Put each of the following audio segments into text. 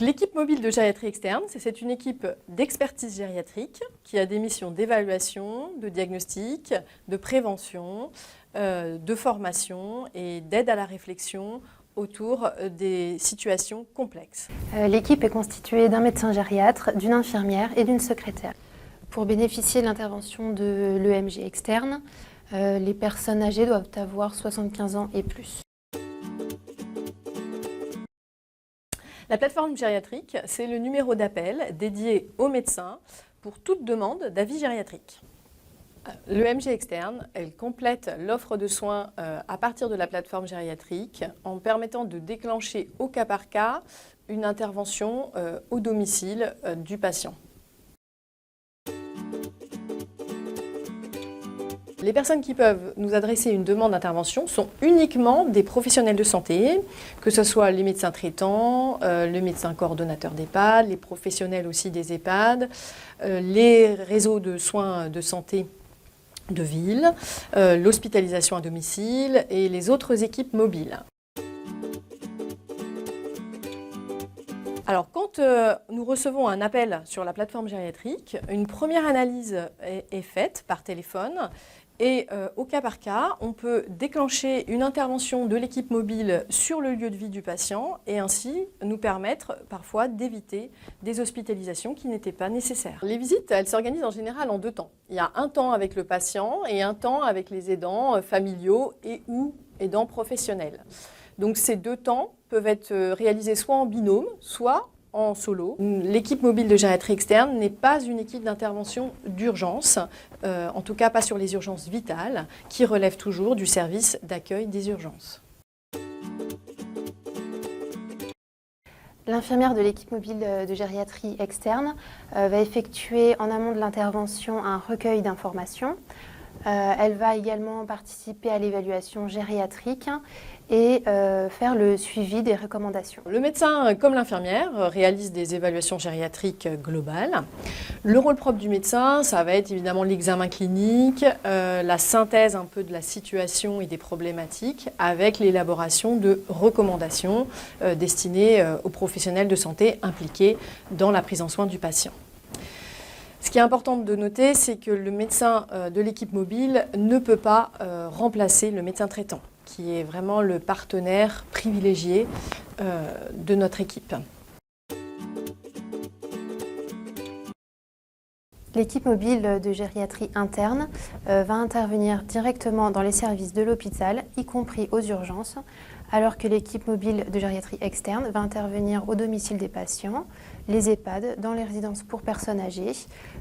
L'équipe mobile de gériatrie externe, c'est une équipe d'expertise gériatrique qui a des missions d'évaluation, de diagnostic, de prévention, de formation et d'aide à la réflexion autour des situations complexes. L'équipe est constituée d'un médecin gériatre, d'une infirmière et d'une secrétaire. Pour bénéficier de l'intervention de l'EMG externe, les personnes âgées doivent avoir 75 ans et plus. La plateforme gériatrique, c'est le numéro d'appel dédié aux médecins pour toute demande d'avis gériatrique. L'EMG externe, elle complète l'offre de soins à partir de la plateforme gériatrique en permettant de déclencher au cas par cas une intervention au domicile du patient. Les personnes qui peuvent nous adresser une demande d'intervention sont uniquement des professionnels de santé, que ce soit les médecins traitants, le médecin coordonnateur d'EHPAD, les professionnels aussi des EHPAD, les réseaux de soins de santé de ville, l'hospitalisation à domicile et les autres équipes mobiles. Alors, quand nous recevons un appel sur la plateforme gériatrique, une première analyse est faite par téléphone et au cas par cas, on peut déclencher une intervention de l'équipe mobile sur le lieu de vie du patient et ainsi nous permettre parfois d'éviter des hospitalisations qui n'étaient pas nécessaires. Les visites, elles s'organisent en général en 2 temps. Il y a un temps avec le patient et un temps avec les aidants familiaux et ou aidants professionnels. Donc ces 2 temps peuvent être réalisés soit en binôme, soit en solo. L'équipe mobile de gériatrie externe n'est pas une équipe d'intervention d'urgence, en tout cas pas sur les urgences vitales, qui relèvent toujours du service d'accueil des urgences. L'infirmière de l'équipe mobile de gériatrie externe va effectuer en amont de l'intervention un recueil d'informations. Elle va également participer à l'évaluation gériatrique et faire le suivi des recommandations. Le médecin, comme l'infirmière, réalise des évaluations gériatriques globales. Le rôle propre du médecin, ça va être évidemment l'examen clinique, la synthèse un peu de la situation et des problématiques, avec l'élaboration de recommandations destinées aux professionnels de santé impliqués dans la prise en soin du patient. Ce qui est important de noter, c'est que le médecin de l'équipe mobile ne peut pas remplacer le médecin traitant, qui est vraiment le partenaire privilégié de notre équipe. L'équipe mobile de gériatrie interne va intervenir directement dans les services de l'hôpital, y compris aux urgences, alors que l'équipe mobile de gériatrie externe va intervenir au domicile des patients, les EHPAD, dans les résidences pour personnes âgées,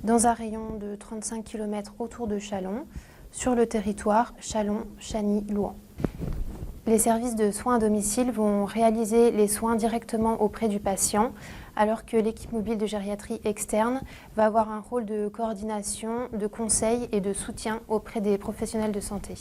dans un rayon de 35 km autour de Châlons, sur le territoire Châlons-Chagny-Louhans. Les services de soins à domicile vont réaliser les soins directement auprès du patient, alors que l'équipe mobile de gériatrie externe va avoir un rôle de coordination, de conseil et de soutien auprès des professionnels de santé.